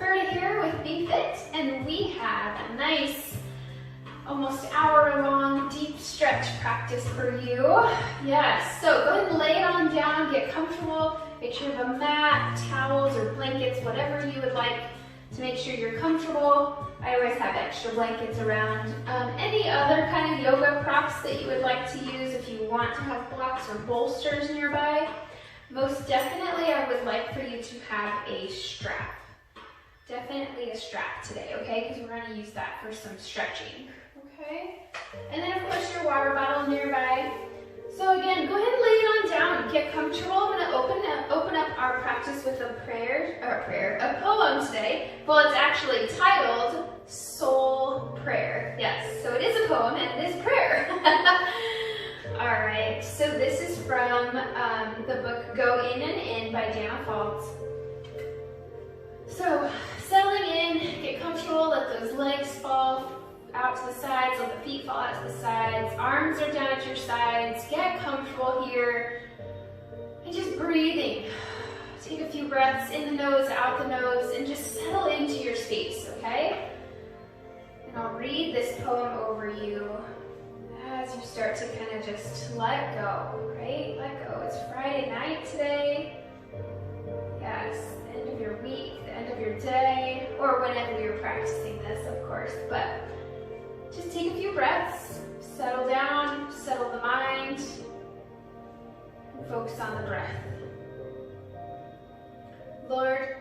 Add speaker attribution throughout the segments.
Speaker 1: Berta here with Be Fit, and we have a nice, almost hour-long deep stretch practice for you. Yes, so go ahead and lay it on down, get comfortable, make sure you have a mat, towels, or blankets, whatever you would like to make sure you're comfortable. I always have extra blankets around. Any other kind of yoga props that you would like to use if you want to have blocks or bolsters nearby. Most definitely, I would like for you to have a strap. Definitely a strap today, okay? Because we're going to use that for some stretching, okay? And then, of course, your water bottle nearby. So again, go ahead and lay it on down. Get comfortable. I'm going to open up our practice with a poem today. Well, it's actually titled Soul Prayer. Yes, so it is a poem and it is prayer. All right, so this is from the book Go In and In by Dana Faulds. So settling in, get comfortable, let those legs fall out to the sides, let the feet fall out to the sides, arms are down at your sides, get comfortable here, and just breathing. Take a few breaths in the nose, out the nose, and just settle into your space, okay? And I'll read this poem over you as you start to kind of just let go, right? Let go. It's Friday night today. Yes, the end of your week, the end of your day, or whenever you're practicing this, of course. But just take a few breaths, settle down, settle the mind, and focus on the breath. Lord,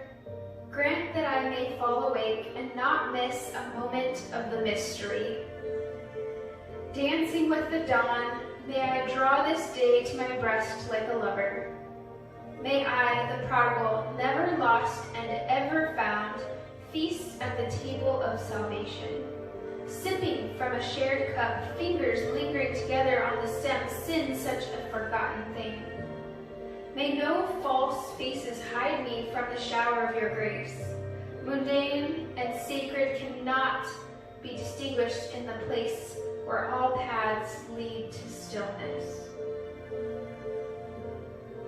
Speaker 1: grant that I may fall awake and not miss a moment of the mystery. Dancing with the dawn, may I draw this day to my breast like a lover. May I, the prodigal, never lost and ever found, feast at the table of salvation. Sipping from a shared cup, fingers lingering together on the stem, sin such a forgotten thing. May no false faces hide me from the shower of your grace. Mundane and sacred cannot be distinguished in the place where all paths lead to stillness.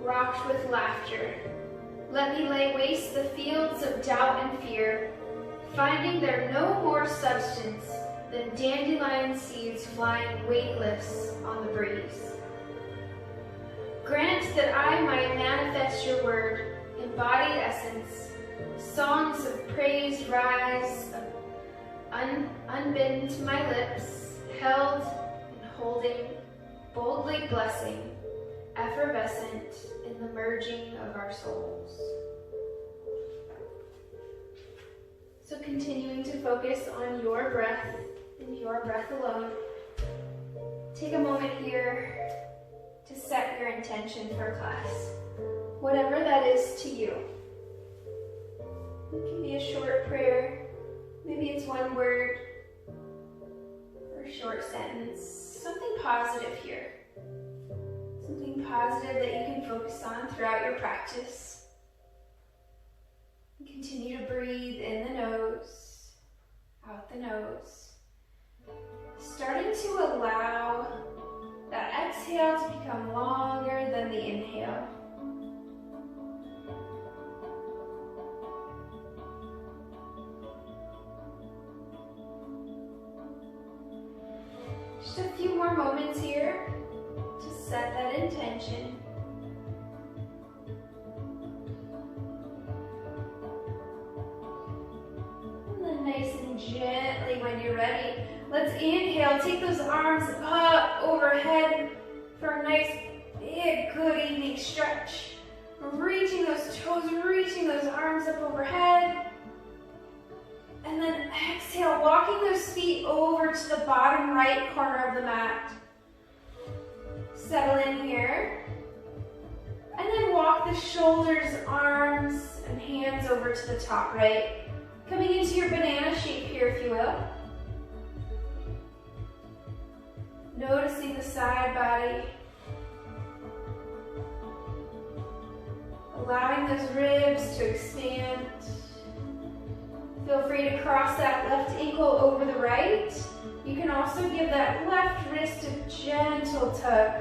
Speaker 1: Rocked with laughter, let me lay waste the fields of doubt and fear, finding there no more substance than dandelion seeds flying weightless on the breeze. Grant that I might manifest your word, embodied essence, songs of praise rise, unbidden to my lips, held and holding, boldly blessing, effervescent in the merging of our souls. So continuing to focus on your breath and your breath alone, take a moment here to set your intention for class, whatever that is to you. It can be a short prayer, maybe it's one word, or a short sentence, something positive here. Something positive that you can focus on throughout your practice. And continue to breathe in the nose, out the nose. Starting to allow that exhale to become longer than the inhale. Just a few more moments here to set that intention. And then nice and gently when you're ready, let's inhale, take those arms up overhead for a nice big good evening stretch. Reaching those toes, reaching those arms up overhead. And then exhale, walking those feet over to the bottom right corner of the mat. Settle in here. And then walk the shoulders, arms, and hands over to the top right. Coming into your banana shape here, if you will. Noticing the side body. Allowing those ribs to expand. Feel free to cross that left ankle over the right. You can also give that left wrist a gentle tug.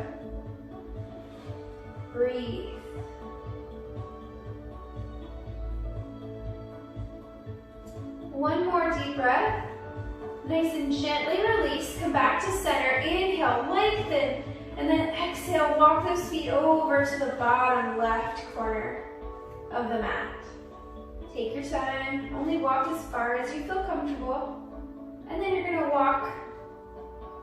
Speaker 1: Breathe. deep breath. Nice and gently release. Come back to center. Inhale, lengthen. And then exhale, walk those feet over to the bottom left corner of the mat. Take your time. Only walk as far as you feel comfortable. And then you're going to walk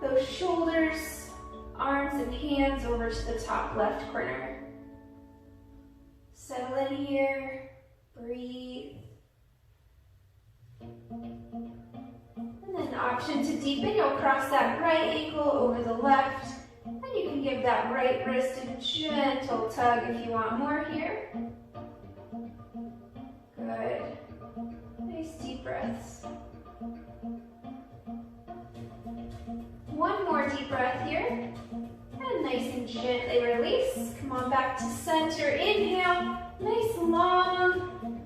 Speaker 1: those shoulders, arms, and hands over to the top left corner. Settle in here. Breathe. And then option to deepen. You'll cross that right ankle over the left. And you can give that right wrist a gentle tug if you want more here. Good. Nice deep breaths. One more deep breath here. And nice and gently release. Come on back to center. Inhale. Nice long,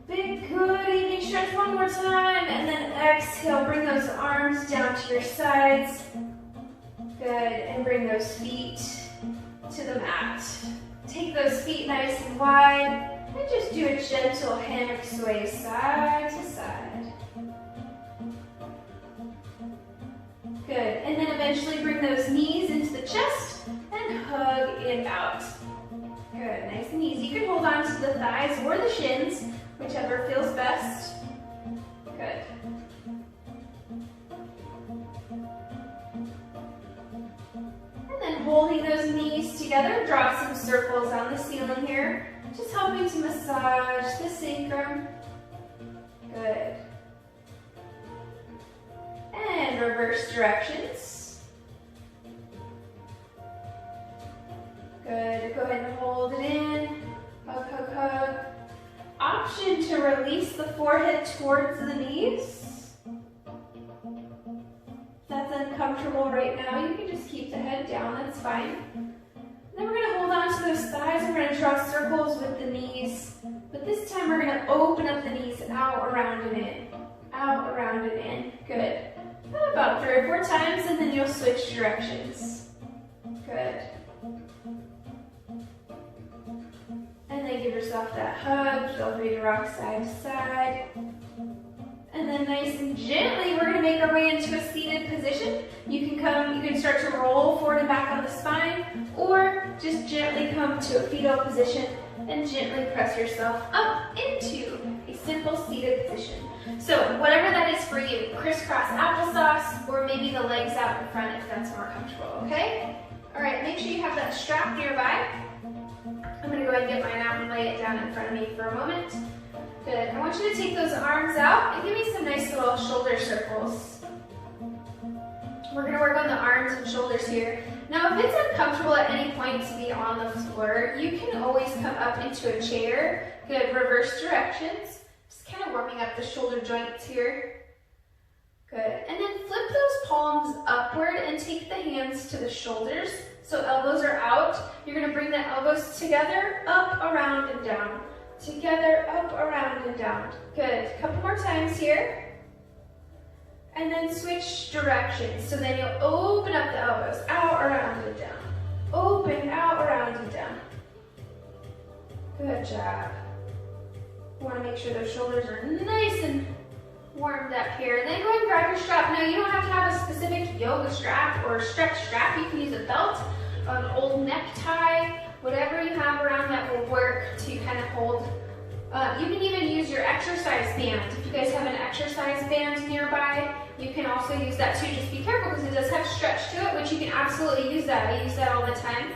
Speaker 1: big, good evening stretch. One more time. And then exhale. Bring those arms down to your sides. Good. And bring those feet to the mat. Take those feet nice and wide. And just do a gentle hammock sway side to side. Good. And then eventually bring those knees into the chest and hug it out. Good. Nice and easy. You can hold on to the thighs or the shins, whichever feels best. Good. And then holding those knees together, draw some circles on the ceiling here. Just helping to massage the sacrum. Good. And reverse directions. Good. Go ahead and hold it in. Hug, hug, hug. Option to release the forehead towards the knees. If that's uncomfortable right now, you can just keep the head down. That's fine. Then we're going to hold on to those thighs. We're going to draw circles with the knees. But this time we're going to open up the knees out, around, and in. Out, around, and in. Good. About 3 or 4 times, and then you'll switch directions. Good. And then give yourself that hug. Feel free to rock side to side. And then nice and gently, we're going to make our way into a seated position. You can start to roll forward and back on the spine, or just gently come to a fetal position and gently press yourself up into a simple seated position. So whatever that is for you, crisscross applesauce, or maybe the legs out in front if that's more comfortable, okay? All right, make sure you have that strap nearby. I'm going to go ahead and get mine out and lay it down in front of me for a moment. Good. I want you to take those arms out and give me some nice little shoulder circles. We're going to work on the arms and shoulders here. Now, if it's uncomfortable at any point to be on the floor, you can always come up into a chair. Good. Reverse directions. Just kind of warming up the shoulder joints here. Good. And then flip those palms upward and take the hands to the shoulders. So elbows are out. You're going to bring the elbows together, up, around, and down. Together, up, around, and down. Good. Couple more times here. And then switch directions. So then you'll open up the elbows, out, around, and down. Open, out, around, and down. Good job. You want to make sure those shoulders are nice and warmed up here. Then go ahead and grab your strap. Now, you don't have to have a specific yoga strap or stretch strap. You can use a belt, an old necktie, whatever you have around that will work to kind of hold. You can even use your exercise band. If you guys have an exercise band nearby, you can also use that too. Just be careful because it does have stretch to it, which you can absolutely use that. I use that all the time.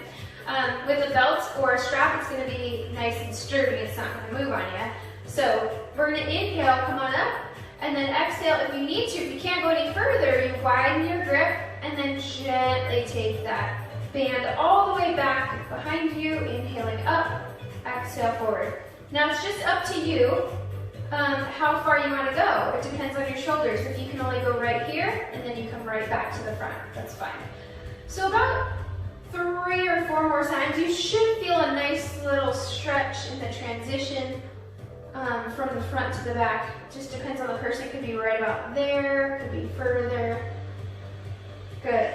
Speaker 1: With a belt or a strap, it's going to be nice and sturdy. It's not going to move on you. So we're going to inhale, come on up, and then exhale if you need to. If you can't go any further, you widen your grip, and then gently take that band all the way back behind you, inhaling up, exhale forward. Now it's just up to you how far you want to go. It depends on your shoulders. If you can only go right here, and then you come right back to the front, that's fine. So about 3 or 4 more times, you should feel a nice little stretch in the transition from the front to the back. Just depends on the person. It could be right about there, could be further. Good.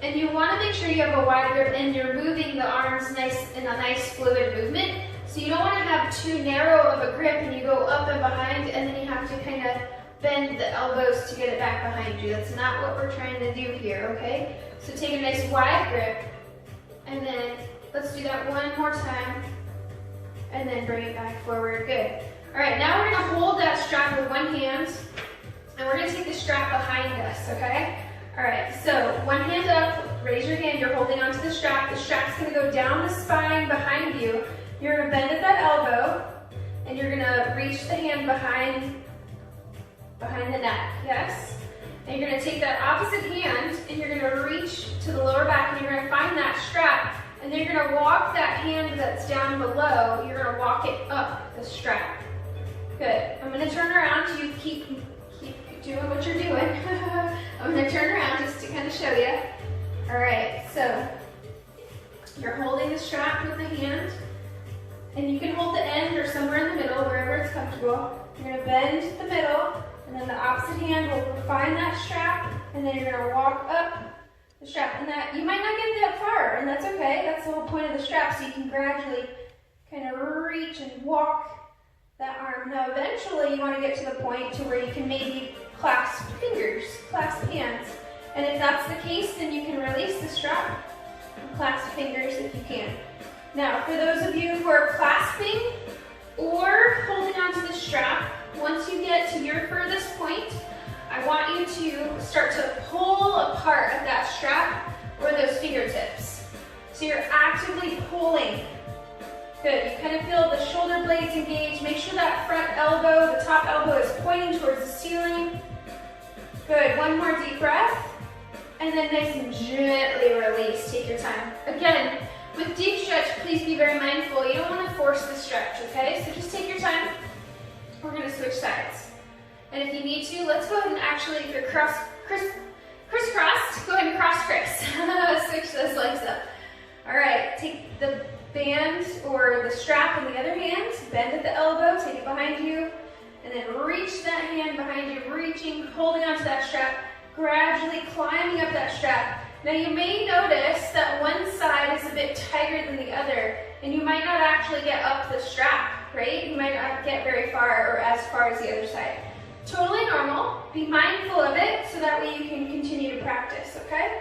Speaker 1: And you want to make sure you have a wide grip and you're moving the arms nice in a nice fluid movement. So you don't want to have too narrow of a grip and you go up and behind and then you have to kind of bend bend the elbows to get it back behind you. That's not what we're trying to do here, okay? So take a nice wide grip, and then let's do that one more time, and then bring it back forward. Good. All right, now we're gonna hold that strap with one hand, and we're gonna take the strap behind us, okay? All right, so one hand up, raise your hand, you're holding onto the strap. The strap's gonna go down the spine behind you. You're gonna bend at that elbow, and you're gonna reach the hand behind the neck, yes? And you're gonna take that opposite hand, and you're gonna reach to the lower back, and you're gonna find that strap, and then you're gonna walk that hand that's down below, you're gonna walk it up the strap. Good. I'm gonna turn around, you keep doing what you're doing. I'm gonna turn around just to kind of show you. All right, so you're holding the strap with the hand, and you can hold the end or somewhere in the middle, wherever it's comfortable. You're gonna bend the middle, and then the opposite hand will find that strap, and then you're gonna walk up the strap. And that, you might not get that far, and that's okay. That's the whole point of the strap, so you can gradually kind of reach and walk that arm. Now eventually you want to get to the point to where you can maybe clasp fingers, clasp hands. And if that's the case, then you can release the strap and clasp fingers if you can. Now for those of you who are clasping or holding onto the strap, once you get to your furthest point, I want you to start to pull apart at that strap or those fingertips. So you're actively pulling. Good, you kind of feel the shoulder blades engaged. Make sure that front elbow, the top elbow is pointing towards the ceiling. Good, one more deep breath. And then nice and gently release, take your time. Again, with deep stretch, please be very mindful. You don't want to force the stretch, okay? So just take your time. We're gonna switch sides. And if you need to, let's go ahead and actually, if you're crisscrossed, go ahead and cross-criss. Switch those legs up. All right, take the band or the strap in the other hand, bend at the elbow, take it behind you, and then reach that hand behind you, reaching, holding onto that strap, gradually climbing up that strap. Now you may notice that one side is a bit tighter than the other, and you might not actually get up the strap, right? You might not get very far or as far as the other side. Totally normal. Be mindful of it so that way you can continue to practice, okay?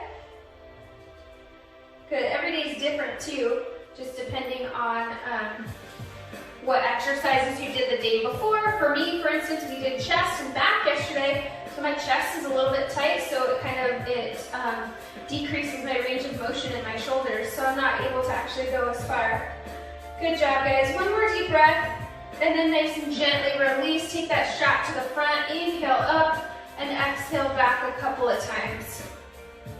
Speaker 1: Good, every day is different too, just depending on what exercises you did the day before. For me, for instance, we did chest and back yesterday, so my chest is a little bit tight, so it decreases my range of motion in my shoulders, so I'm not able to actually go as far. Good job, guys. One more deep breath, and then nice and gently release. Take that strap to the front, inhale up, and exhale back a couple of times.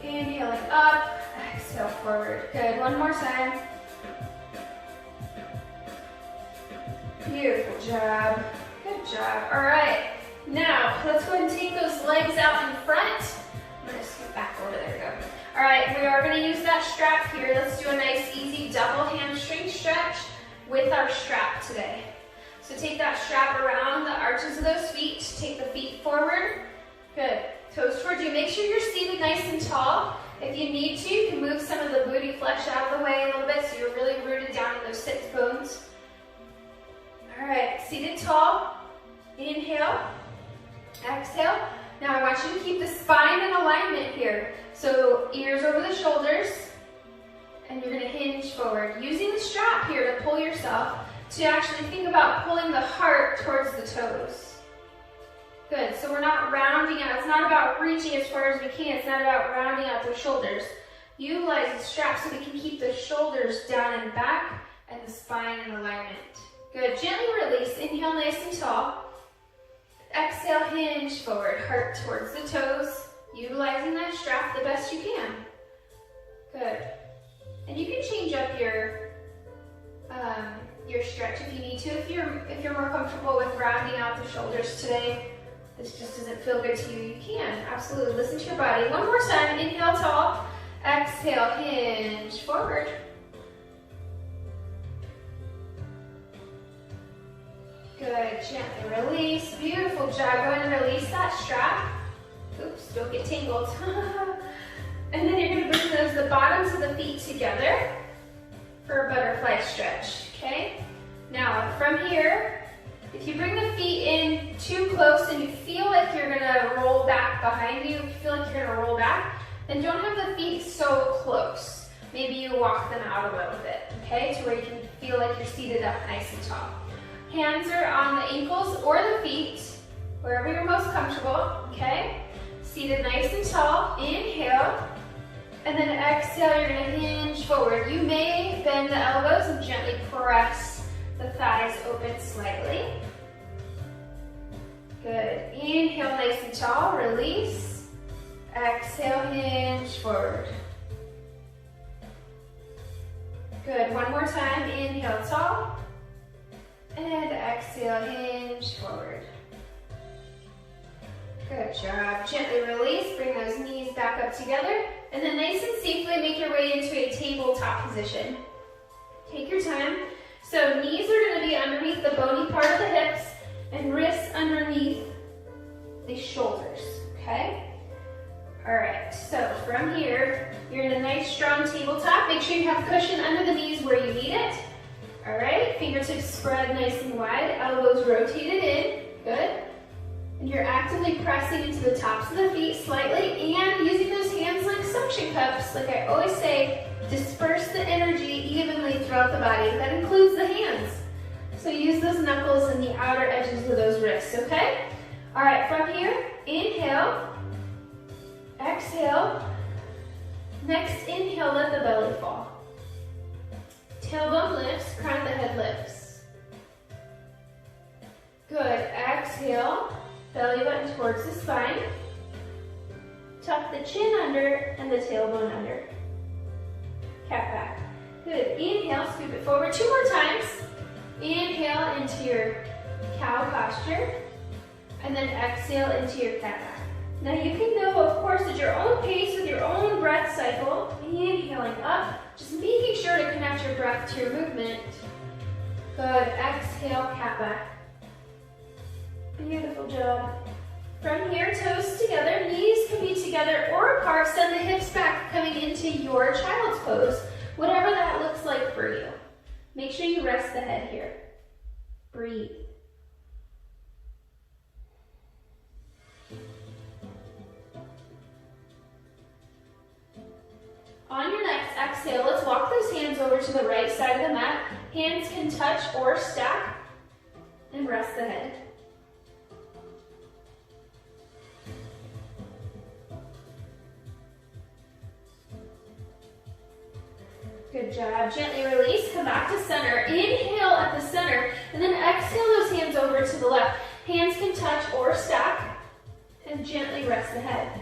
Speaker 1: Inhaling up, exhale forward. Good, one more time. Beautiful job. Good job. All right. Now, let's go ahead and take those legs out in front. I'm going to scoot back over. There we go. All right, we are going to use that strap here. Let's do a nice, easy double hamstring stretch with our strap today. So take that strap around the arches of those feet. Take the feet forward. Good. Toes towards you. Make sure you're seated nice and tall. If you need to, you can move some of the booty flesh out of the way a little bit so you're really rooted down in those sits bones. All right, seated tall. Inhale. Exhale. Now I want you to keep the spine in alignment here. So ears over the shoulders, and you're gonna hinge forward. Using the strap here to pull yourself to actually think about pulling the heart towards the toes. Good, so we're not rounding out. It's not about reaching as far as we can. It's not about rounding out the shoulders. Utilize the strap so we can keep the shoulders down and back and the spine in alignment. Good, gently release. Inhale nice and tall. Exhale, hinge forward, heart towards the toes, utilizing that strap the best you can. Good. And you can change up your stretch if you need to. If you're more comfortable with rounding out the shoulders today, this just doesn't feel good to you, you can. Absolutely, listen to your body. One more time, inhale tall, exhale, hinge forward. Good, gently release. Beautiful job. Go ahead and release that strap. Oops, don't get tangled. And then you're going to bring the bottoms of the feet together for a butterfly stretch, okay? Now, from here, if you bring the feet in too close and you feel like you're gonna roll back behind you, if you feel like you're gonna roll back, then don't have the feet so close. Maybe you walk them out a little bit, okay? To where you can feel like you're seated up nice and tall. Hands are on the ankles or the feet, wherever you're most comfortable, okay? Seated nice and tall, inhale. And then exhale, you're gonna hinge forward. You may bend the elbows and gently press the thighs open slightly. Good, inhale nice and tall, release. Exhale, hinge forward. Good, one more time, inhale tall. And exhale, hinge forward. Good job, gently release, bring those knees back up together. And then nice and safely make your way into a tabletop position. Take your time. So knees are gonna be underneath the bony part of the hips and wrists underneath the shoulders, okay? All right, so from here, you're in a nice strong tabletop. Make sure you have cushion under the knees where you need it. All right, fingertips spread nice and wide, elbows rotated in, good. And you're actively pressing into the tops of the feet slightly and using those hands like suction cups. Like I always say, disperse the energy evenly throughout the body. That includes the hands. So use those knuckles and the outer edges of those wrists, okay? All right, from here, inhale, exhale. Next inhale, let the belly fall. Tailbone lifts, crown of the head lifts. Good, exhale. Belly button towards the spine. Tuck the chin under and the tailbone under. Cat back. Good. Inhale, scoop it forward 2 more times. Inhale into your cow posture. And then exhale into your cat back. Now you can go, of course, at your own pace with your own breath cycle. Inhaling up. Just making sure to connect your breath to your movement. Good. Exhale, cat back. Beautiful job. From here, toes together, knees can be together or apart. Send the hips back, coming into your child's pose, whatever that looks like for you. Make sure you rest the head here. Breathe. On your next exhale, let's walk those hands over to the right side of the mat. Hands can touch or stack, and rest the head. Good job. Gently release, come back to center. Inhale at the center, and then exhale those hands over to the left. Hands can touch or stack, and gently rest the head.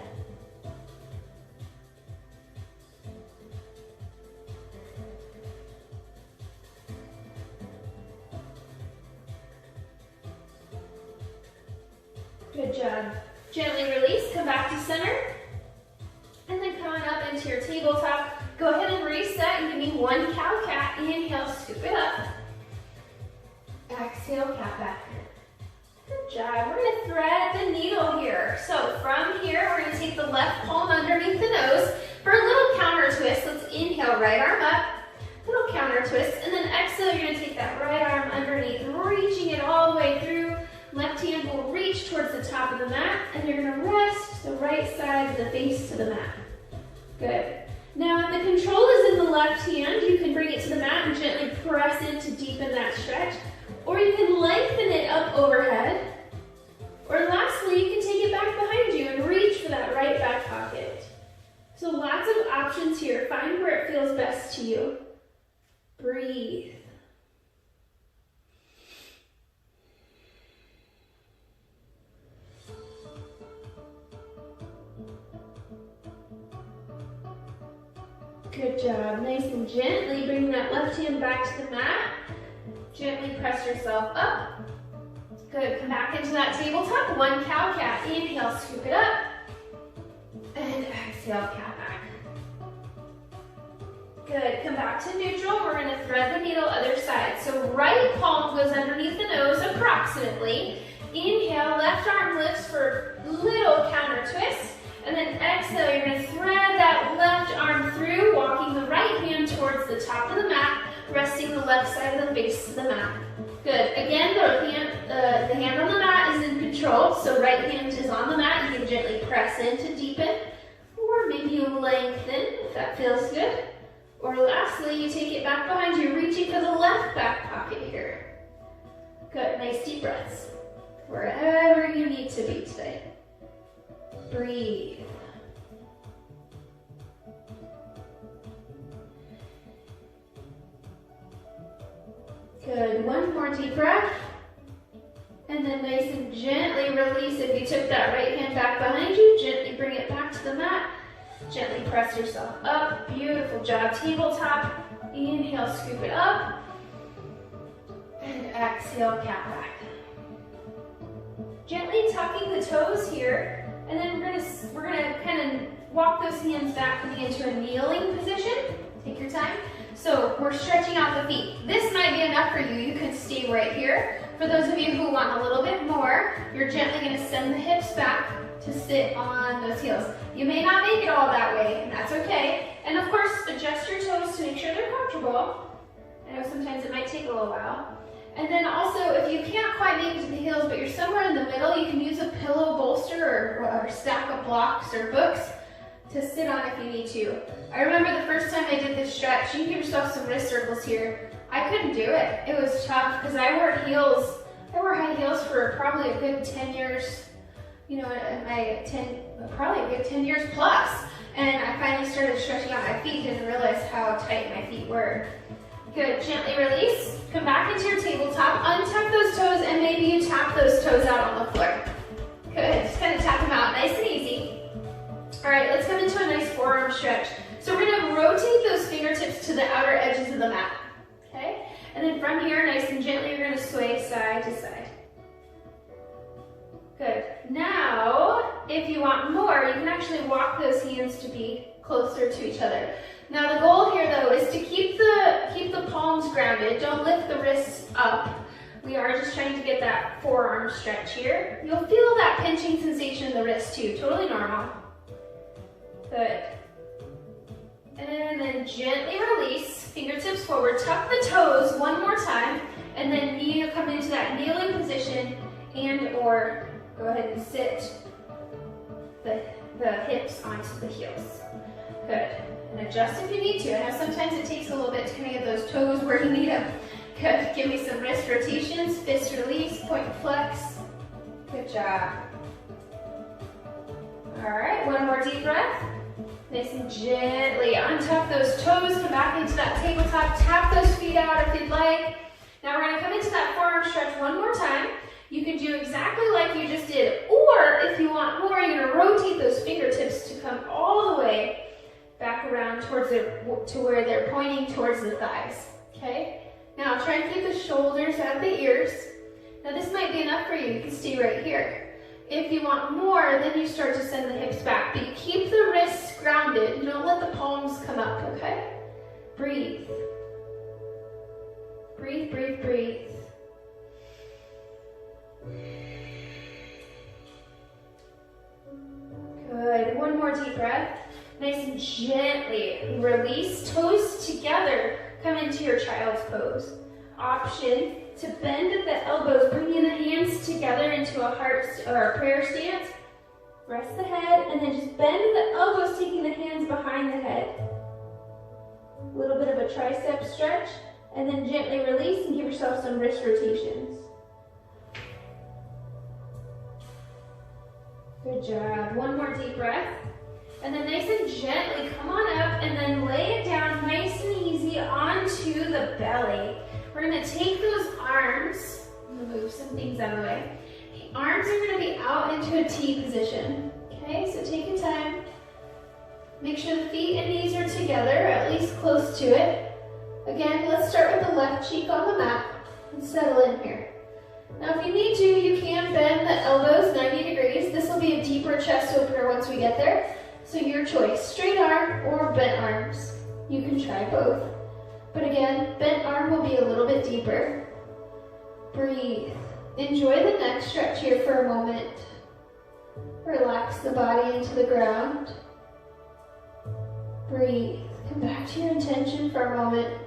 Speaker 1: Good job. Gently release, come back to center, and then coming up into your tabletop. Go ahead and reset and give me 1 cow cat. Inhale, scoop it up. Exhale, cat back. Good job. We're going to thread the needle here. So from here, we're going to take the left palm underneath the nose for a little counter twist. Let's inhale, right arm up. Little counter twist. And then exhale, you're going to take that right arm underneath, reaching it all the way through. Left hand will reach towards the top of the mat, and you're going to rest the right side of the face to the mat. Good. Now, if the control is in the left hand, you can bring it to the mat and gently press in to deepen that stretch. Or you can lengthen it up overhead. Or lastly, you can take it back behind you and reach for that right back pocket. So lots of options here. Find where it feels best to you. Breathe. Good job. Nice and gently bring that left hand back to the mat. Gently press yourself up. Good. Come back into that tabletop. 1 cow cat. Inhale, scoop it up. And exhale, cat back. Good. Come back to neutral. We're going to thread the needle other side. So right palm goes underneath the nose approximately. Inhale, left arm lifts for little counter twist. And then exhale, you're going to thread that left arm through, walking the right hand towards the top of the mat, resting the left side of the base of the mat. Good. Again, the hand on the mat is in control neutral, so right hand is on the mat. You can gently press in to deepen, or maybe you lengthen if that feels good. Or lastly, you take it back behind you, reaching for the left back pocket here. Good, nice deep breaths. Wherever you need to be today. Breathe. Good, one more deep breath. And then nice and gently release. If you took that right hand back behind you, gently bring it back to the mat. Gently press yourself up. Beautiful job. Tabletop. Inhale, scoop it up. And exhale, cat back. Gently tucking the toes here. And then we're gonna kind of walk those hands back coming into a kneeling position. Take your time. So we're stretching out the feet. This might be enough for you. You can stay right here. For those of you who want a little bit more, you're gently gonna send the hips back to sit on those heels. You may not make it all that way, and that's okay. And of course, adjust your toes to make sure they're comfortable. I know sometimes it might take a little while. And then also, if you can't quite make it to the heels, but you're somewhere in the middle, you can use a pillow bolster or stack of blocks or books to sit on if you need to. I remember the first time I did this stretch, you can give yourself some wrist circles here. I couldn't do it. It was tough because I wore heels. I wore high heels for probably a good 10 years, you know, probably a good 10 years plus. And I finally started stretching out my feet, didn't realize how tight my feet were. Good, gently release. Come back into your tabletop, untuck those toes, and maybe you tap those toes out on the floor. Good, just kind of tap them out, nice and easy. All right, let's come into a nice forearm stretch. So we're gonna rotate those fingertips to the outer edges of the mat, okay? And then from here, nice and gently, you're gonna sway side to side. Good. Now, if you want more, you can actually walk those hands to be closer to each other. Now the goal here though is to keep the palms grounded. Don't lift the wrists up. We are just trying to get that forearm stretch here. You'll feel that pinching sensation in the wrist too, totally normal. Good. And then gently release, fingertips forward, tuck the toes one more time, and then knee come into that kneeling position and or go ahead and sit the hips onto the heels. Good. And adjust if you need to. I know sometimes it takes a little bit to kind of get those toes where you need them. Good. Give me some wrist rotations, fist release, point and flex. Good job. All right, one more deep breath. Nice and gently untuck those toes, come back into that tabletop, tap those feet out if you'd like. Now we're gonna come into that forearm stretch one more time. You can do exactly like you just did, or if you want more, you're gonna rotate those fingertips to come all the way back around towards to where they're pointing towards the thighs, okay? Now try and keep the shoulders at the ears. Now this might be enough for you, you can stay right here. If you want more, then you start to send the hips back, but you keep the wrists grounded. You don't let the palms come up, okay? Breathe. Breathe, breathe, breathe. Good, one more deep breath. Nice and gently release, toes together, come into your child's pose. Option to bend at the elbows, bringing the hands together into a heart or a prayer stance. Rest the head and then just bend the elbows, taking the hands behind the head. A little bit of a tricep stretch and then gently release and give yourself some wrist rotations. Good job. One more deep breath. And then nice and gently come on up and then lay it down nice and easy onto the belly. We're gonna take those arms, I'm gonna move some things out of the way. The arms are gonna be out into a T position. Okay, so take your time. Make sure the feet and knees are together, at least close to it. Again, let's start with the left cheek on the mat and settle in here. Now if you need to, you can bend the elbows 90 degrees. This will be a deeper chest opener once we get there. So your choice, straight arm or bent arms. You can try both. But again, bent arm will be a little bit deeper. Breathe. Enjoy the neck stretch here for a moment. Relax the body into the ground. Breathe. Come back to your intention for a moment.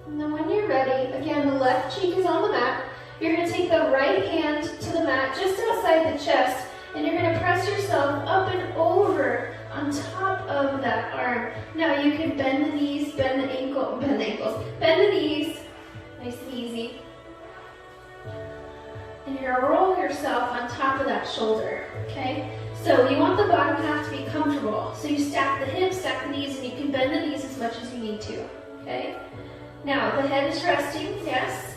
Speaker 1: And then when you're ready, again, the left cheek is on the mat. You're going to take the right hand to the mat just outside the chest, and you're going to press yourself up and over on top of that arm. Now you can bend the knees, bend the ankles, bend the knees, nice and easy. And you're gonna roll yourself on top of that shoulder, okay? So you want the bottom half to be comfortable. So you stack the hips, stack the knees, and you can bend the knees as much as you need to, okay? Now the head is resting, yes.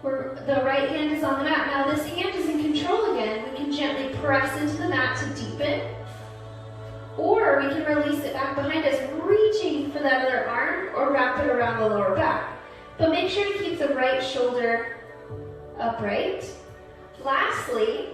Speaker 1: The right hand is on the mat. Now this hand is in control again. We can gently press into the mat to deepen, or we can release it back behind us, reaching for that other arm, or wrap it around the lower back. But make sure to keep the right shoulder upright. Lastly,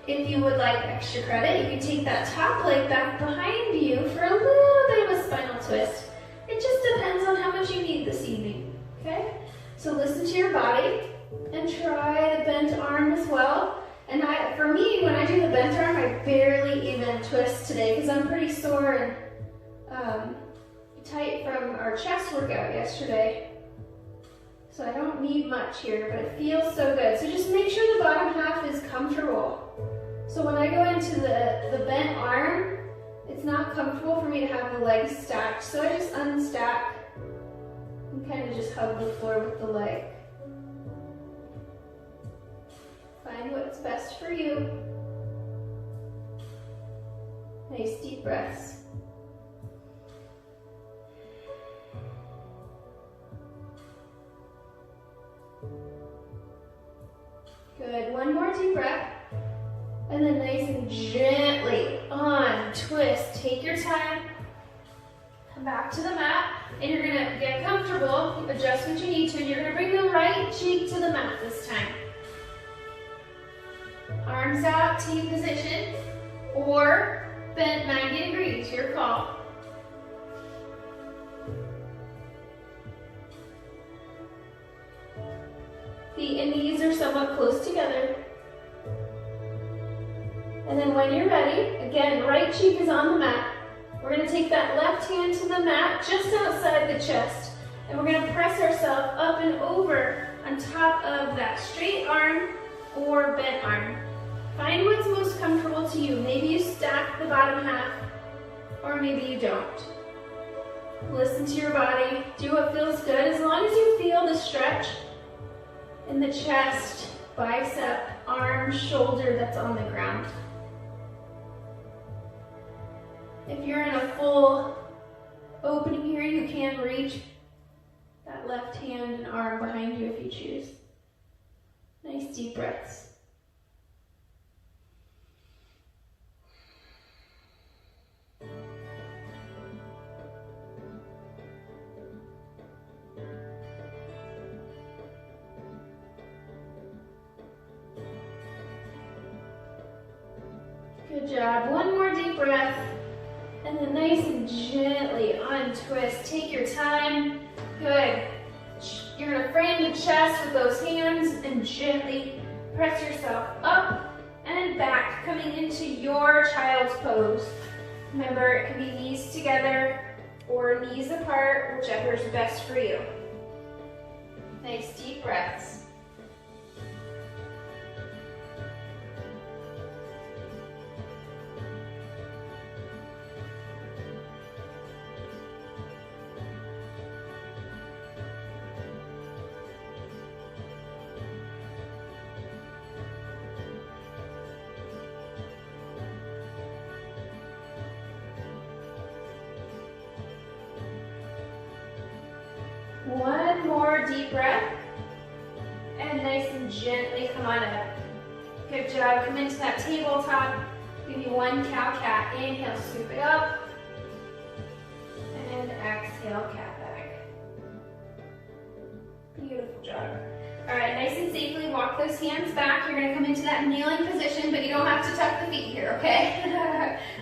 Speaker 1: if you would like extra credit, you can take that top leg back behind you for a little bit of a spinal twist. It just depends on how much you need this evening, okay? So listen to your body and try the bent arm as well. And for me, when I do the bent arm, I barely even twist today because I'm pretty sore and tight from our chest workout yesterday. So I don't need much here, but it feels so good. So just make sure the bottom half is comfortable. So when I go into the bent arm, it's not comfortable for me to have the legs stacked. So I just unstack and kind of just hug the floor with the leg. Find what's best for you. Nice deep breaths. Good, one more deep breath. And then nice and gently twist. Take your time. Come back to the mat. And you're gonna get comfortable, adjust what you need to, and you're gonna bring the right cheek to the mat this time. Arms out, T position, or bent 90 degrees, your call. Feet and knees are somewhat close together. And then when you're ready, again, right cheek is on the mat. We're going to take that left hand to the mat just outside the chest, and we're going to press ourselves up and over on top of that straight arm or bent arm. Find what's most comfortable to you. Maybe you stack the bottom half, or maybe you don't. Listen to your body. Do what feels good. As long as you feel the stretch in the chest, bicep, arm, shoulder that's on the ground. If you're in a full opening here, you can reach that left hand and arm behind you if you choose. Nice deep breaths. Good job. One more deep breath. And then nice and gently untwist. Take your time. Good. You're going to frame the chest with those hands and gently press yourself up and back, coming into your child's pose. Remember, it can be knees together or knees apart, whichever is best for you. Nice deep breaths. One more deep breath, and nice and gently come on up. Good job. Come into that tabletop. Give me one cow-cat. Inhale, scoop it up, and exhale, cat back. Beautiful job. All right, nice and safely walk those hands back. You're gonna come into that kneeling position, but you don't have to tuck the feet here, okay?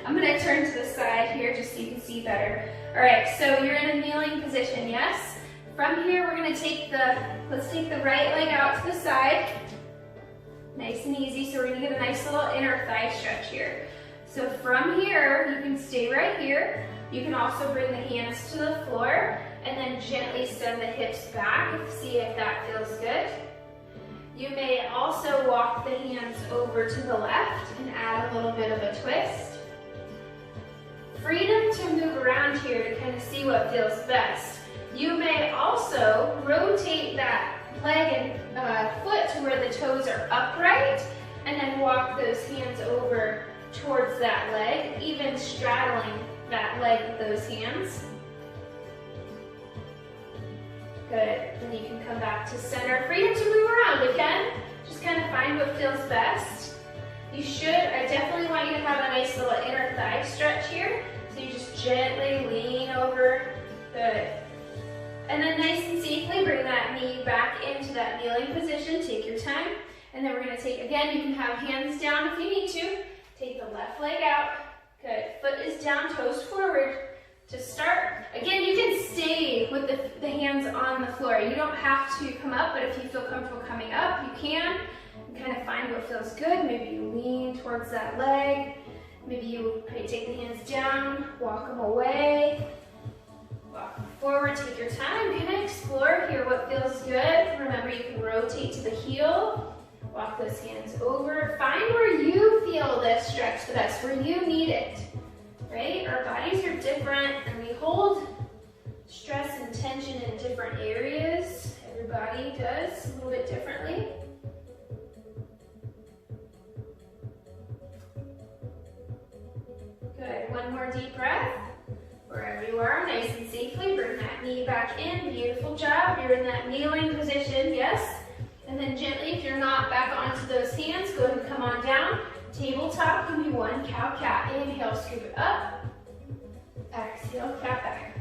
Speaker 1: I'm gonna turn to the side here just so you can see better. All right, so you're in a kneeling position, yes? From here, we're gonna let's take the right leg out to the side. Nice and easy, so we're gonna get a nice little inner thigh stretch here. So from here, you can stay right here. You can also bring the hands to the floor, and then gently send the hips back. See if that feels good. You may also walk the hands over to the left and add a little bit of a twist. Freedom to move around here to kind of see what feels best. You may also rotate that leg and foot to where the toes are upright, and then walk those hands over towards that leg, even straddling that leg with those hands. Good. Then you can come back to center. Freedom to move around again. Just kind of find what feels best. You should, I definitely want you to have a nice little inner thigh stretch here. So you just gently lean over. Good. And then nice and safely bring that knee back into that kneeling position. Take your time. And then we're going to take, again, you can have hands down if you need to. Take the left leg out. Good. Foot is down, toes forward. To start, again, you can stay with the hands on the floor. You don't have to come up, but if you feel comfortable coming up, you can. And kind of find what feels good. Maybe you lean towards that leg. Maybe you take the hands down, walk them away. Walk them forward, take your time. Kind of explore here what feels good. Remember, you can rotate to the heel. Walk those hands over. Find where you feel this stretch the best, where you need it. Right? Our bodies are different and we hold stress and tension in different areas. Everybody does a little bit differently. Good. One more deep breath. Wherever you are, nice and safely, bring that knee back in. Beautiful job. You're in that kneeling position, yes? And then gently, if you're not, back onto those hands. Go ahead and come on down. Tabletop, give me one, cow-cat. Inhale, scoop it up. Exhale, cat back.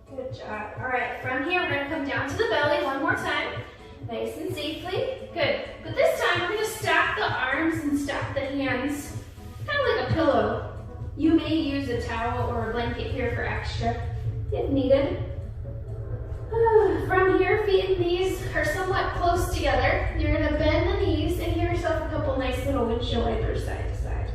Speaker 1: Good job. All right, from here, we're gonna come down to the belly one more time. Nice and safely. Good. But this time, we're gonna stack the arms and stack the hands, kind of like a pillow. You may use a towel or a blanket here for extra, if needed. From here, feet and knees are somewhat close together. You're gonna bend the knees and give yourself a couple nice little windshield wipers side to side.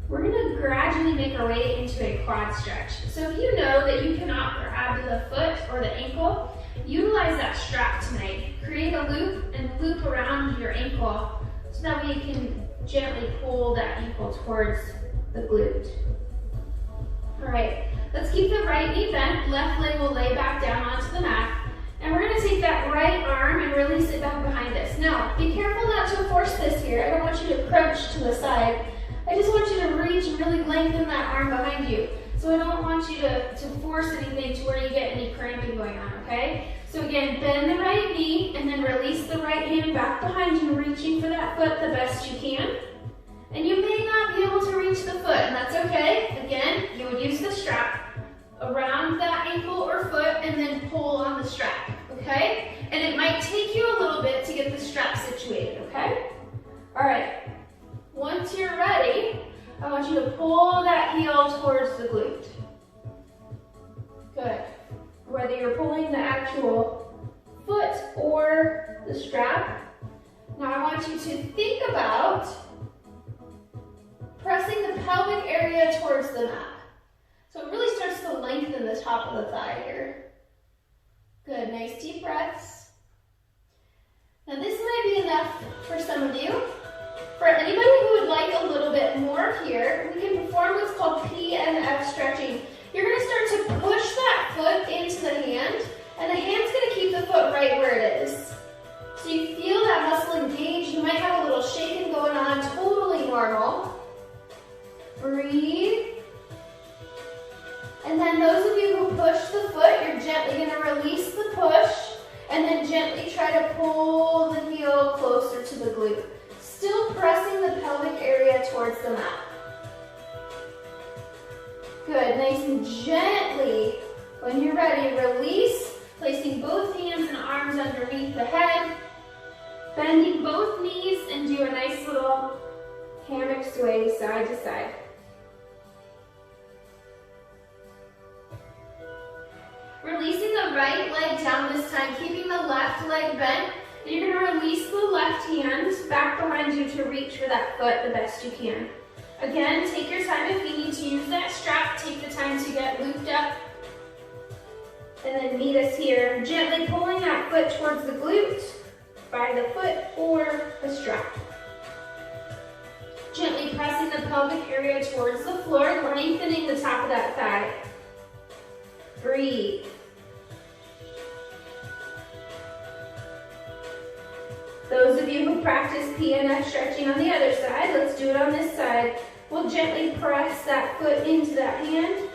Speaker 1: We're gonna gradually make our way into a quad stretch. So if you know that you cannot grab the foot or the ankle, utilize that strap tonight. Create a loop and loop around your ankle so that way you can gently pull that ankle towards the glute. All right. Let's keep the right knee bent, left leg will lay back down onto the mat, and we're gonna take that right arm and release it back behind us. Now, be careful not to force this here. I don't want you to crunch to the side. I just want you to reach and really lengthen that arm behind you. So I don't want you to force anything to where you get any cramping going on, okay? So again, bend the right knee and then release the right hand back behind you, reaching for that foot the best you can. And you may not be able to reach the foot, and that's okay. Again, you would use the strap around that ankle or foot and then pull on the strap, okay? And it might take you a little bit to get the strap situated, okay? All right, once you're ready, I want you to pull that heel towards the glute. Good. Whether you're pulling the actual foot or the strap. Now I want you to think about pressing the pelvic area towards the mat. So it really starts to lengthen the top of the thigh here. Good, nice deep breaths. Now this might be enough for some of you. For anybody who would like a little bit more here, we can perform what's called P and F stretching. You're gonna start to push that foot into the hand, and the hand's gonna keep the foot right where it is. So you feel that muscle engage. You might have a little shaking going on, totally normal. Breathe. And then those of you who push the foot, you're gently going to release the push and then gently try to pull the heel closer to the glute. Still pressing the pelvic area towards the mat. Good, nice and gently, when you're ready, release, placing both hands and arms underneath the head, bending both knees and do a nice little hammock sway side to side. Releasing the right leg down this time, keeping the left leg bent. And you're going to release the left hand back behind you to reach for that foot the best you can. Again, take your time if you need to use that strap. Take the time to get looped up. and then meet us here. Gently pulling that foot towards the glute by the foot or the strap. Gently pressing the pelvic area towards the floor, lengthening the top of that thigh. Breathe. Those of you who practice PNF stretching on the other side, let's do it on this side. We'll gently press that foot into that hand,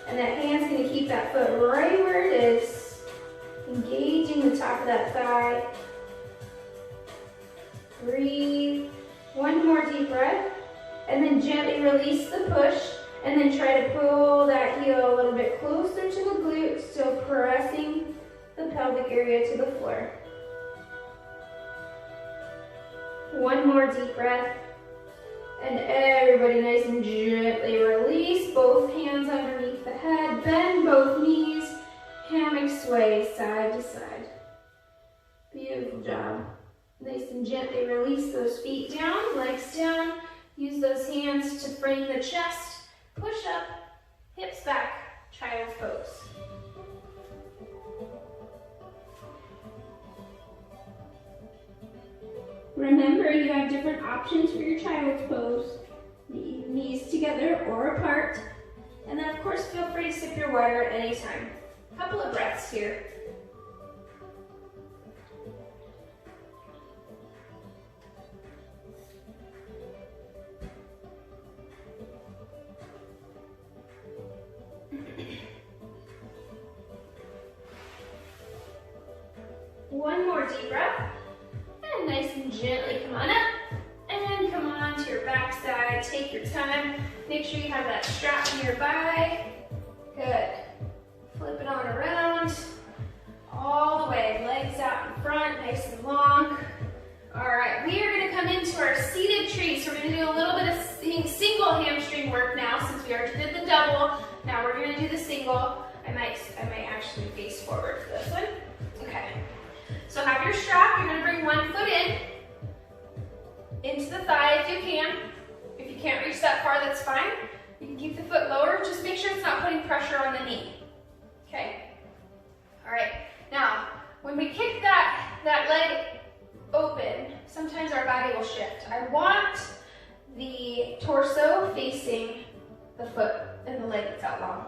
Speaker 1: and that hand's going to keep that foot right where it is, engaging the top of that thigh. Breathe. One more deep breath, and then gently release the push, and then try to pull that heel a little bit closer to the glute, still pressing the pelvic area to the floor. One more deep breath, and everybody nice and gently release. Both hands underneath the head, bend both knees, hammock sway side to side. Beautiful job. Nice and gently release those feet down, legs down. Use those hands to frame the chest. Push up, hips back, child's pose. Remember, you have different options for your child's pose. Knees together or apart. And then of course, feel free to sip your water at any time. A couple of breaths here. One more deep breath, and nice and gently come on up, and come on to your back side. Take your time. Make sure you have that strap nearby. Good. Flip it on around, all the way. Legs out in front, nice and long. All right, we are going to come into our seated tree. So we're going to do a little bit of single hamstring work now, since we already did the double. Now we're going to do the single. I might actually face forward for this one. Okay. So have your strap, you're gonna bring one foot into the thigh if you can. If you can't reach that far, that's fine. You can keep the foot lower, just make sure it's not putting pressure on the knee. Okay? All right, now, when we kick that leg open, sometimes our body will shift. I want the torso facing the foot and the leg that's out long.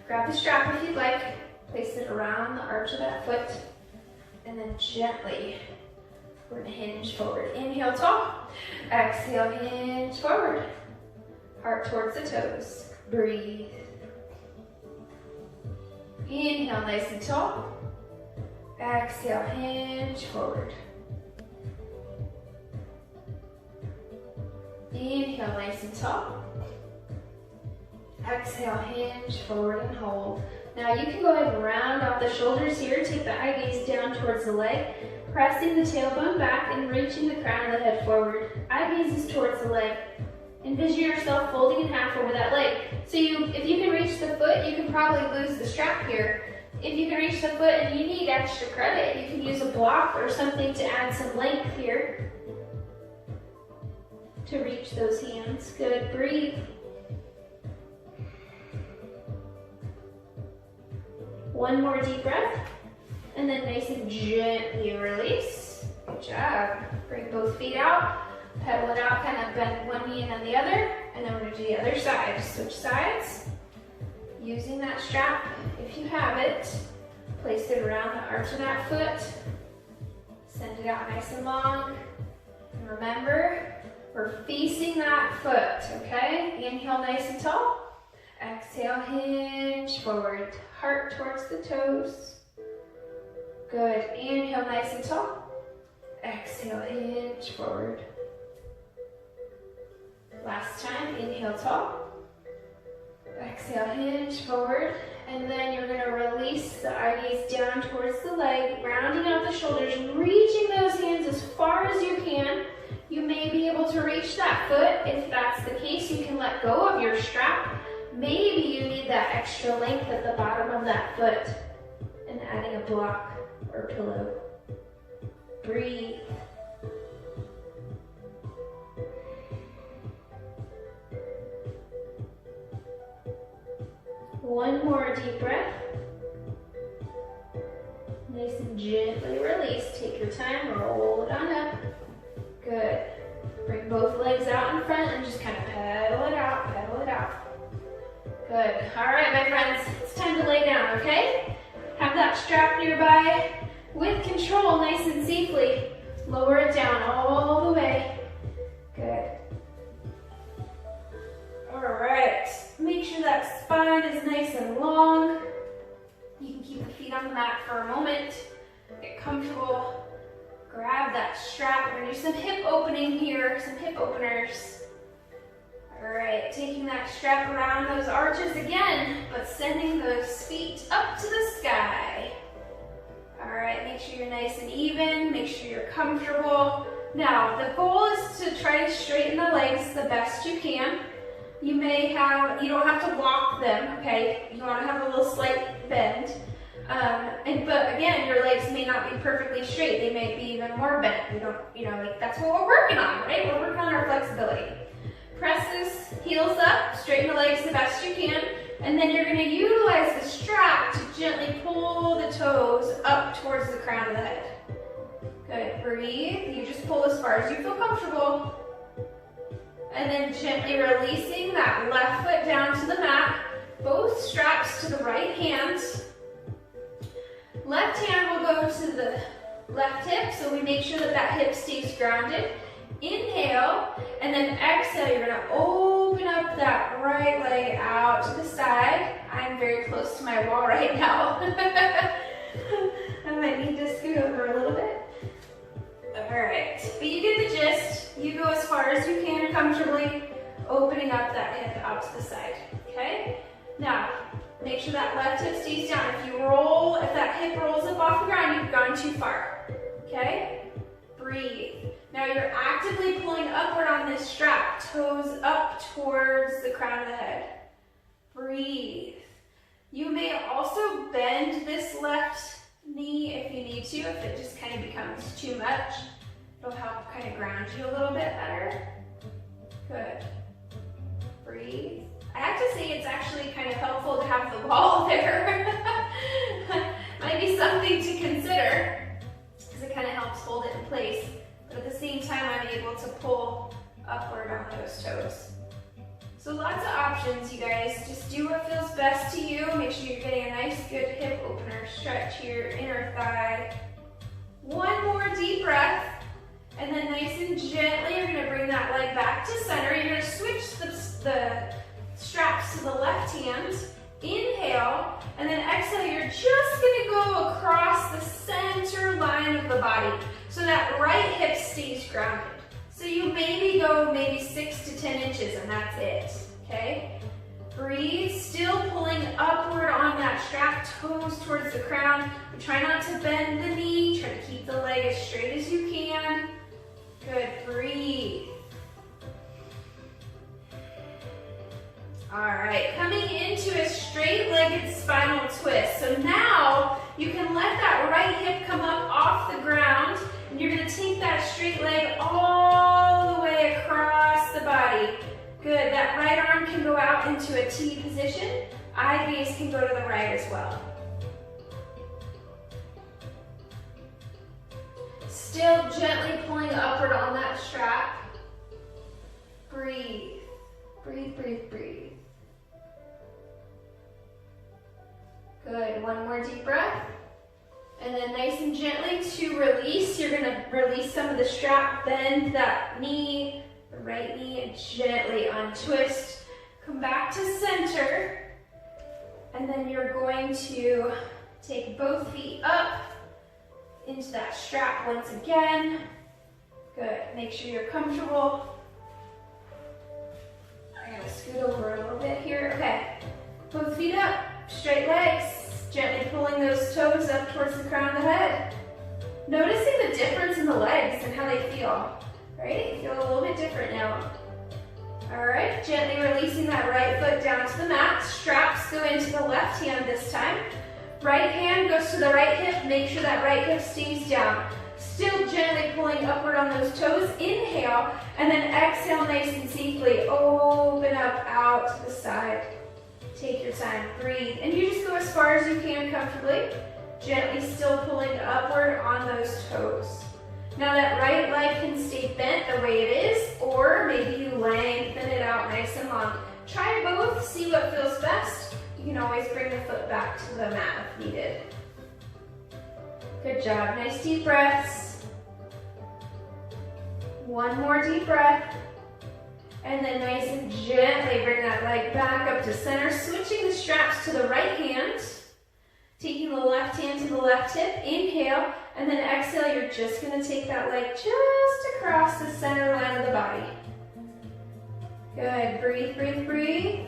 Speaker 1: Grab the strap if you'd like, place it around the arch of that foot, and then gently, we're gonna hinge forward. Inhale, tall. Exhale, hinge forward. Heart towards the toes. Breathe. Inhale, nice and tall. Exhale, hinge forward. Inhale, nice and tall. Exhale, hinge forward and hold. Now you can go ahead and round off the shoulders here. Take the eye gaze down towards the leg, pressing the tailbone back and reaching the crown of the head forward. Eye gaze is towards the leg. Envision yourself folding in half over that leg. So if you can reach the foot, you can probably lose the strap here. If you can reach the foot and you need extra credit, you can use a block or something to add some length here to reach those hands. Good, breathe. One more deep breath, and then nice and gently release. Good job. Bring both feet out, pedal it out, kind of bend one knee and then the other, and then we're gonna do the other side. Switch sides, using that strap, if you have it, place it around the arch of that foot, send it out nice and long, and remember, we're facing that foot, okay? Inhale nice and tall. Exhale, hinge forward, heart towards the toes. Good, inhale nice and tall. Exhale, hinge forward. Last time, inhale tall. Exhale, hinge forward. And then you're gonna release the eye gaze down towards the leg, rounding out the shoulders, reaching those hands as far as you can. You may be able to reach that foot. If that's the case, you can let go of your strap. Maybe you need that extra length at the bottom of that foot and adding a block or pillow. Breathe. One more deep breath. front and just kind of pedal it out, pedal it out. Good. All right, my friends, it's time to lay down, okay? Have that strap nearby. With control, nice and safely. Lower it down all the way. Good. All right. Make sure that spine is nice and long. You can keep the feet on the mat for a moment. Get comfortable. Grab that strap. We're gonna do some hip opening here, some hip openers. All right, taking that strap around those arches again, but sending those feet up to the sky. All right, make sure you're nice and even, make sure you're comfortable. Now, the goal is to try to straighten the legs the best you can. You don't have to lock them, okay? You want to have a little slight bend. But again, your legs may not be perfectly straight. They may be even more bent. That's what we're working on, right? We're working on our flexibility. Press those heels up, straighten the legs the best you can, and then you're going to utilize the strap to gently pull the toes up towards the crown of the head. Good, breathe. You just pull as far as you feel comfortable. And then gently releasing that left foot down to the mat, both straps to the right hand. Left hand will go to the left hip, so we make sure that that hip stays grounded. Inhale, and then exhale, you're gonna open up that right leg out to the side. I'm very close to my wall right now. I might need to scoot over a little bit. All right, but you get the gist. You go as far as you can comfortably, opening up that hip out to the side, okay? Now, make sure that left hip stays down. If that hip rolls up off the ground, you've gone too far, okay? Breathe. Now you're actively pulling upward on this strap, toes up towards the crown of the head. Breathe. You may also bend this left knee if you need to, if it just kind of becomes too much. It'll help kind of ground you a little bit better. Good. Breathe. I have to say it's actually kind of helpful to have the wall there. Might be something to consider, because it kind of helps hold it in place. But at the same time, I'm able to pull upward on those toes. So lots of options, you guys. Just do what feels best to you. Make sure you're getting a nice, good hip opener. Stretch your inner thigh. One more deep breath. And then nice and gently, you're gonna bring that leg back to center. You're gonna switch the straps to the left hand. Inhale, and then exhale. You're just gonna go across the center line of the body so that right hip stays grounded. So you go 6 to 10 inches, and that's it, okay? Breathe, still pulling upward on that strap, toes towards the crown. But try not to bend the knee, try to keep the leg as straight as you can. Good, breathe. All right, coming into a straight-legged spinal twist. So now you can let that right hip come up off the ground, and you're gonna take that straight leg all the way across the body. Good, that right arm can go out into a T position. Eye gaze can go to the right as well. Still gently pulling upward on that strap. Breathe, breathe, breathe, breathe. Good, one more deep breath. And then nice and gently to release, you're gonna release some of the strap, bend that knee, the right knee, and gently untwist. Come back to center. And then you're going to take both feet up into that strap once again. Good, make sure you're comfortable. I'm gonna scoot over a little bit here. Okay, both feet up, straight legs, gently pulling those toes up towards the crown of the head. Noticing the difference in the legs and how they feel, right? They feel a little bit different now. All right, gently releasing that right foot down to the mat. Straps go into the left hand this time. Right hand goes to the right hip. Make sure that right hip stays down. Still gently pulling upward on those toes. Inhale, and then exhale nice and safely. Open up out to the side. Take your time, breathe. And you just go as far as you can comfortably. Gently still pulling upward on those toes. Now that right leg can stay bent the way it is, or maybe you lengthen it out nice and long. Try both, see what feels best. You can always bring the foot back to the mat if needed. Good job, nice deep breaths. One more deep breath. And then nice and gently bring that leg back up to center, switching the straps to the right hand. Taking the left hand to the left hip, inhale, and then exhale, you're just gonna take that leg just across the center line of the body. Good, breathe, breathe, breathe.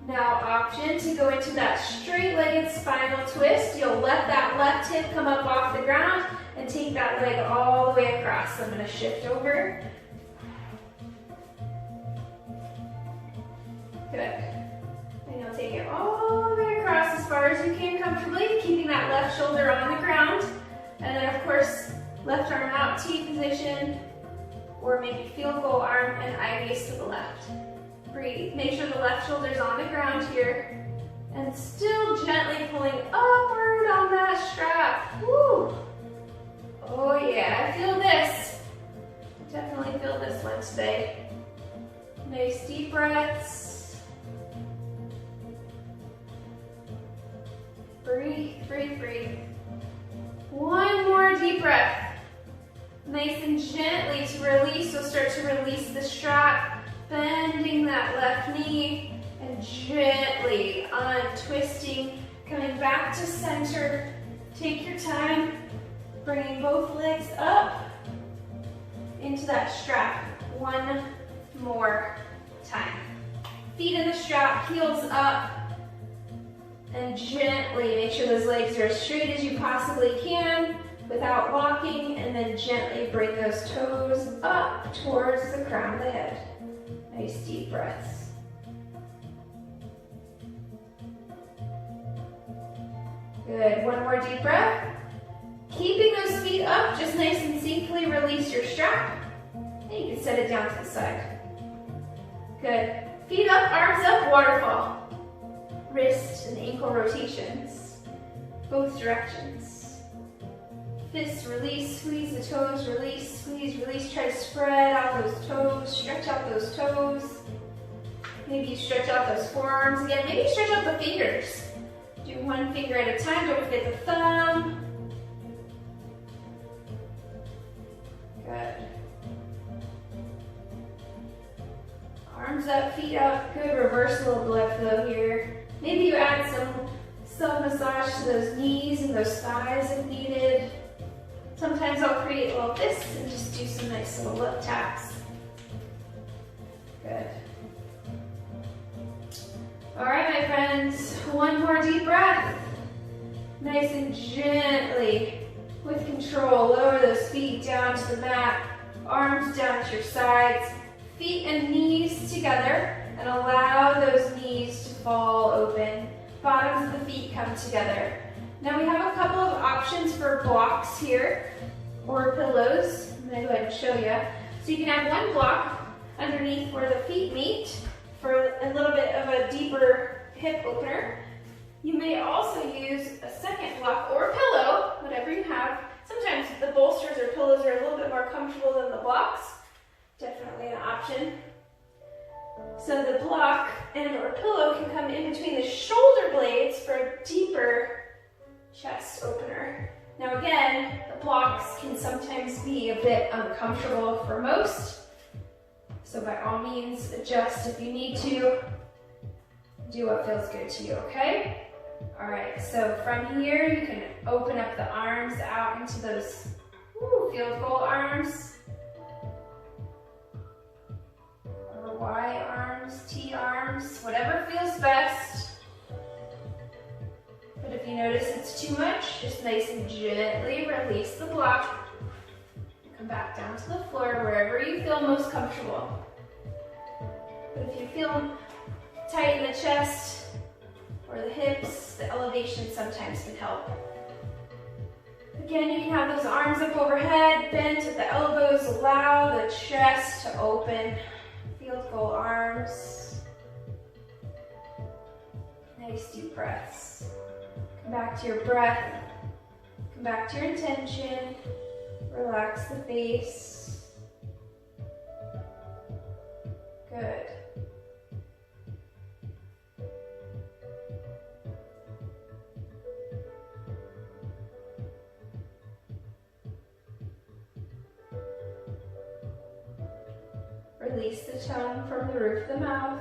Speaker 1: Now option to go into that straight-legged spinal twist. You'll let that left hip come up off the ground and take that leg all the way across. So I'm gonna shift over. Good. And you'll take it all the way across as far as you can comfortably, keeping that left shoulder on the ground. And then of course, left arm out, T position, or maybe field goal arm and eye gaze to the left. Breathe. Make sure the left shoulder's on the ground here. And still gently pulling upward on that strap. Woo! Oh yeah, I feel this. Definitely feel this one today. Nice deep breaths. Breathe, breathe, breathe. One more deep breath. Nice and gently to release, you'll start to release the strap. Bending that left knee and gently untwisting, coming back to center. Take your time, bringing both legs up into that strap. One more time. Feet in the strap, heels up, and gently make sure those legs are as straight as you possibly can without locking, and then gently bring those toes up towards the crown of the head. Nice deep breaths. Good, one more deep breath. Keeping those feet up, just nice and simply release your strap. And you can set it down to the side. Good, feet up, arms up, waterfall. Wrist and ankle rotations, both directions. Fists release, squeeze the toes, release, squeeze, release. Try to spread out those toes, stretch out those toes. Maybe you stretch out those forearms again. Maybe you stretch out the fingers. Do one finger at a time, don't forget the thumb. Good. Arms up, feet up. Good, reversal of blood flow here. Maybe you add some self-massage to those knees and those thighs if needed. Sometimes I'll create a little fists and just do some nice little lip taps. Good. All right, my friends, one more deep breath. Nice and gently, with control, lower those feet down to the mat, arms down to your sides, feet and knees together, and allow those knees to fall open. Bottoms of the feet come together. Now we have a couple of options for blocks here, or pillows. I'm gonna go ahead and show you. So you can have one block underneath where the feet meet for a little bit of a deeper hip opener. You may also use a second block or a pillow, whatever you have. Sometimes the bolsters or pillows are a little bit more comfortable than the blocks. Definitely an option. So the block and or pillow can come in between the shoulder blades for a deeper chest opener. Now again, the blocks can sometimes be a bit uncomfortable for most. So by all means, adjust if you need to. Do what feels good to you, okay? All right, so from here, you can open up the arms out into those field goal arms. Or Y arms, T arms, whatever feels best. But if you notice it's too much, just nice and gently release the block. Come back down to the floor, wherever you feel most comfortable. But if you feel tight in the chest or the hips, the elevation sometimes can help. Again, you can have those arms up overhead, bent at the elbows, allow the chest to open. Field goal arms. Nice deep breaths. Come back to your breath. Come back to your intention. Relax the face. Good. Release the tongue from the roof of the mouth.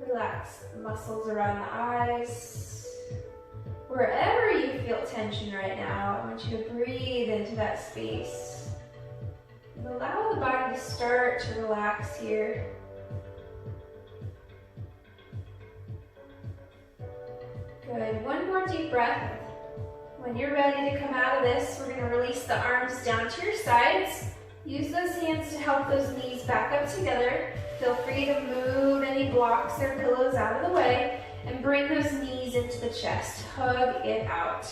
Speaker 1: Relax the muscles around the eyes. Wherever you feel tension right now, I want you to breathe into that space. And allow the body to start to relax here. Good. One more deep breath. When you're ready to come out of this, we're going to release the arms down to your sides. Use those hands to help those knees back up together. Feel free to move any blocks or pillows out of the way and bring those knees into the chest. Hug it out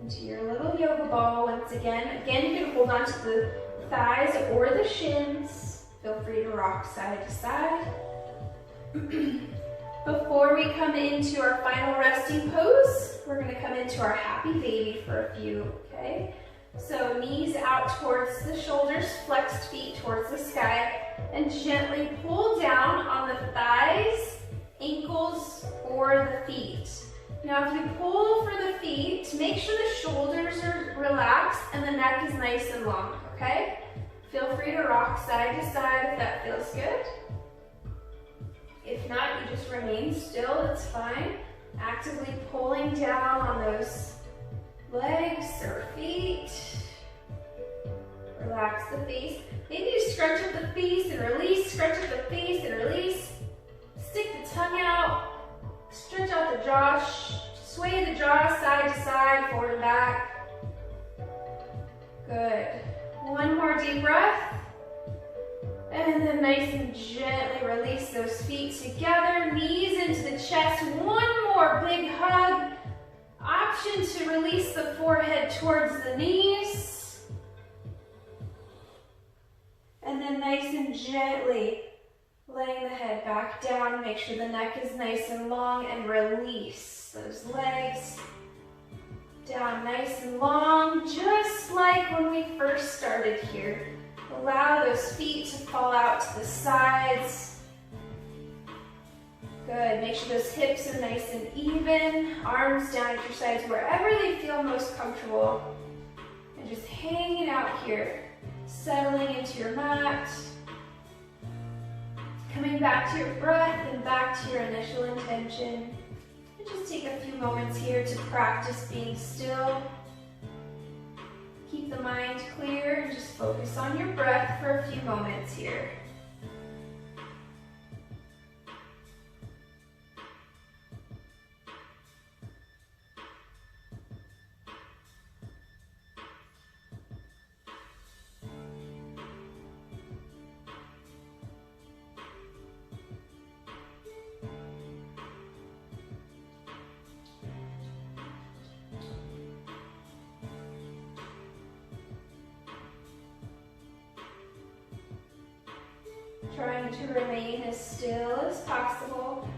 Speaker 1: into your little yoga ball once again. Again, you can hold on to the thighs or the shins. Feel free to rock side to side. Before we come into our final resting pose, we're going to come into our happy baby for a few, okay? So knees out towards the shoulders, flexed feet towards the sky, and gently pull down on the thighs, ankles, or the feet. Now if you pull for the feet, make sure the shoulders are relaxed and the neck is nice and long, okay? Feel free to rock side to side if that feels good. If not, you just remain still, it's fine. Actively pulling down on those legs or feet. Relax the face. Maybe you scrunch up the face and release, scrunch up the face and release. Stick the tongue out, stretch out the jaw, sway the jaw side to side, forward and back. Good. One more deep breath. And then nice and gently release those feet together, knees into the chest. One more big hug. Option to release the forehead towards the knees. And then nice and gently laying the head back down. Make sure the neck is nice and long and release those legs down nice and long, just like when we first started here. Allow those feet to fall out to the sides. Good. Make sure those hips are nice and even. Arms down at your sides, wherever they feel most comfortable. And just hanging out here. Settling into your mat. Coming back to your breath and back to your initial intention. And just take a few moments here to practice being still. Keep the mind clear and just focus on your breath for a few moments here. Trying to remain as still as possible.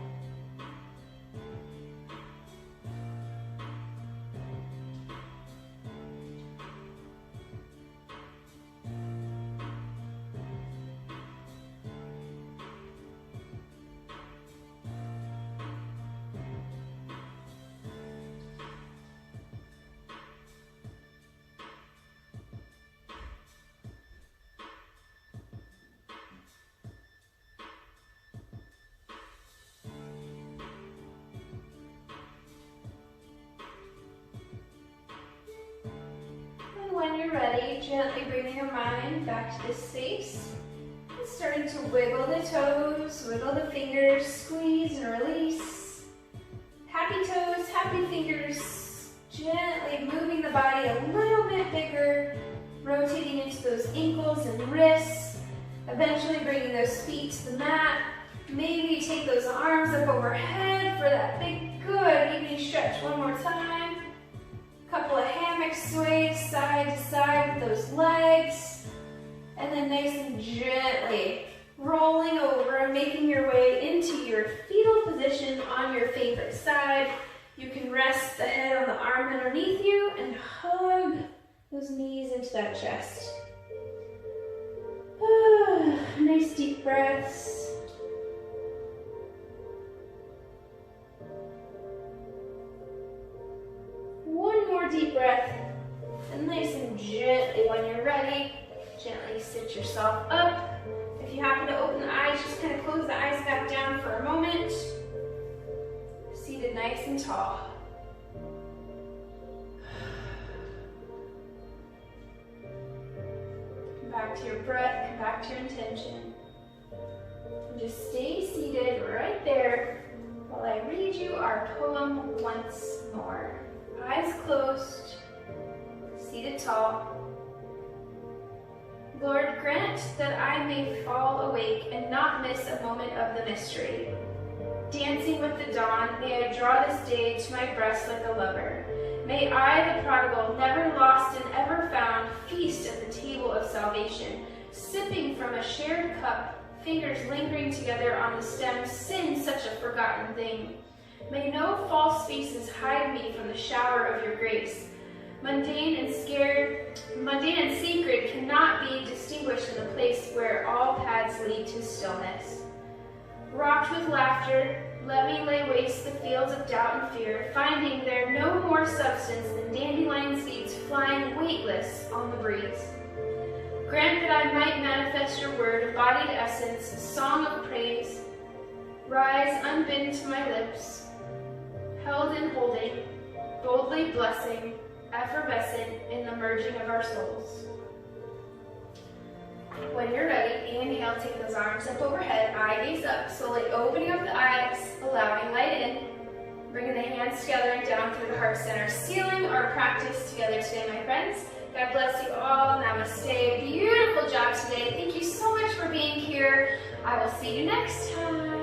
Speaker 1: When you're ready, gently bringing your mind back to this space. And starting to wiggle the toes, wiggle the fingers, squeeze and release. Happy toes, happy fingers. Gently moving the body a little bit bigger, rotating into those ankles and wrists. Eventually bringing those feet to the mat. Maybe take those arms up overhead for that big, good evening stretch one more time. Couple of hammock sways side to side with those legs. And then nice and gently rolling over and making your way into your fetal position on your favorite side. You can rest the head on the arm underneath you and hug those knees into that chest. Nice deep breaths. One more deep breath. And nice and gently, when you're ready, gently sit yourself up. If you happen to open the eyes, just kind of close the eyes back down for a moment. Seated nice and tall. Come back to your breath, come back to your intention. And just stay seated right there while I read you our poem once more. Eyes closed, seated tall. Lord, grant that I may fall awake and not miss a moment of the mystery. Dancing with the dawn, may I draw this day to my breast like a lover. May I, the prodigal, never lost and ever found, feast at the table of salvation, sipping from a shared cup, fingers lingering together on the stem, sin such a forgotten thing. May no false faces hide me from the shower of your grace. Mundane and sacred cannot be distinguished in the place where all paths lead to stillness. Rocked with laughter, let me lay waste the fields of doubt and fear, finding there no more substance than dandelion seeds flying weightless on the breeze. Grant that I might manifest your word, embodied essence, song of praise, rise unbidden to my lips, held in holding, boldly blessing, effervescent in the merging of our souls. When you're ready, inhale, take those arms up overhead, eye gaze up, slowly opening up the eyes, allowing light in, bringing the hands together and down through the heart center, sealing our practice together today, my friends. God bless you all. Namaste. Beautiful job today. Thank you so much for being here. I will see you next time.